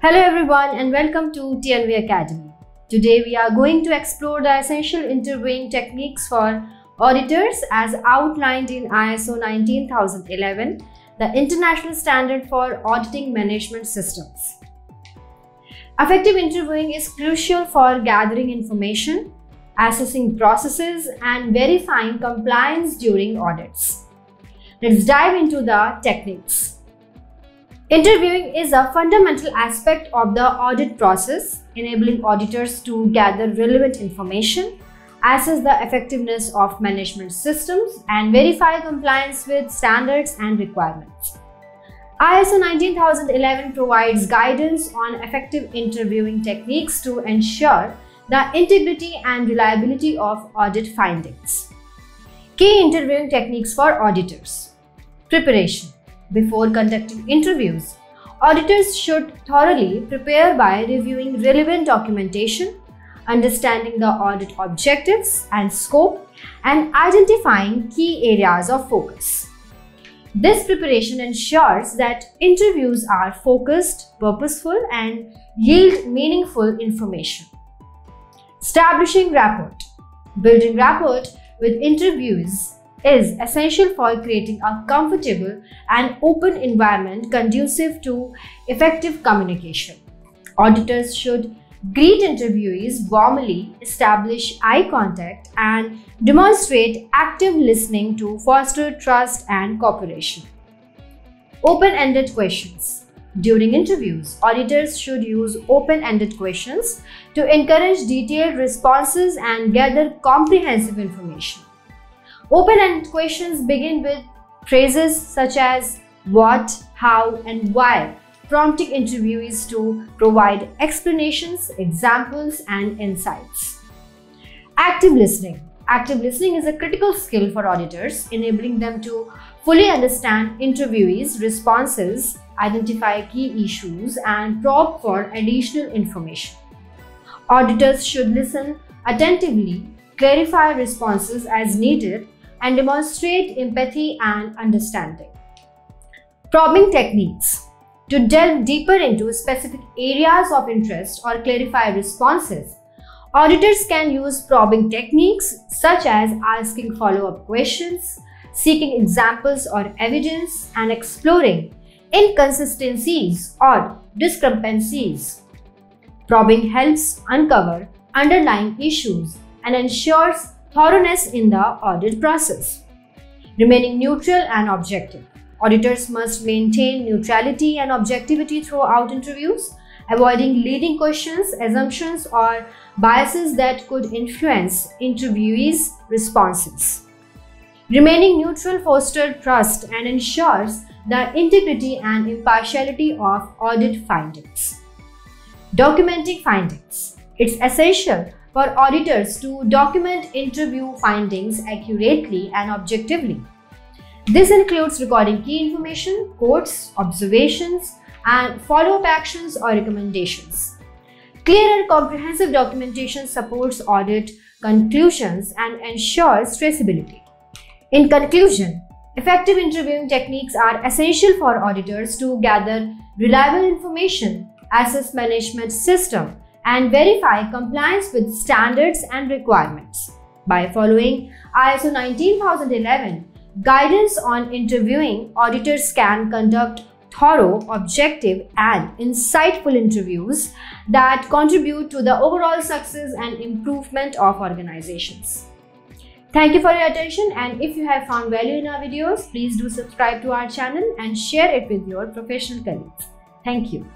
Hello everyone and welcome to TNV Academy. Today we are going to explore the essential interviewing techniques for auditors as outlined in ISO 19011, the international standard for auditing management systems. Effective interviewing is crucial for gathering information, assessing processes, and verifying compliance during audits. Let's dive into the techniques. Interviewing is a fundamental aspect of the audit process, enabling auditors to gather relevant information, assess the effectiveness of management systems, and verify compliance with standards and requirements. ISO 19011 provides guidance on effective interviewing techniques to ensure the integrity and reliability of audit findings. Key interviewing techniques for auditors. Preparation. Before conducting interviews, auditors should thoroughly prepare by reviewing relevant documentation, understanding the audit objectives and scope, and identifying key areas of focus. This preparation ensures that interviews are focused, purposeful, and yield meaningful information. Establishing rapport. Building rapport with interviewees is essential for creating a comfortable and open environment conducive to effective communication. Auditors should greet interviewees warmly, establish eye contact, and demonstrate active listening to foster trust and cooperation. Open-ended questions. During interviews, auditors should use open-ended questions to encourage detailed responses and gather comprehensive information. Open-ended questions begin with phrases such as what, how, and why, prompting interviewees to provide explanations, examples, and insights. Active listening. Active listening is a critical skill for auditors, enabling them to fully understand interviewees' responses, identify key issues, and probe for additional information. Auditors should listen attentively, clarify responses as needed, and demonstrate empathy and understanding. Probing techniques. To delve deeper into specific areas of interest or clarify responses, auditors can use probing techniques such as asking follow-up questions, seeking examples or evidence, and exploring inconsistencies or discrepancies. Probing helps uncover underlying issues and ensures thoroughness in the audit process. Remaining neutral and objective. Auditors must maintain neutrality and objectivity throughout interviews, avoiding leading questions, assumptions, or biases that could influence interviewees' responses. Remaining neutral fosters trust and ensures the integrity and impartiality of audit findings. Documenting findings. It's essential for auditors to document interview findings accurately and objectively. This includes recording key information, quotes, observations, and follow-up actions or recommendations. Clear and comprehensive documentation supports audit conclusions and ensures traceability. In conclusion, effective interviewing techniques are essential for auditors to gather reliable information, assess management system, and verify compliance with standards and requirements. By following ISO 19011 guidance on interviewing, auditors can conduct thorough, objective, and insightful interviews that contribute to the overall success and improvement of organizations. Thank you for your attention, and if you have found value in our videos, please do subscribe to our channel and share it with your professional colleagues. Thank you.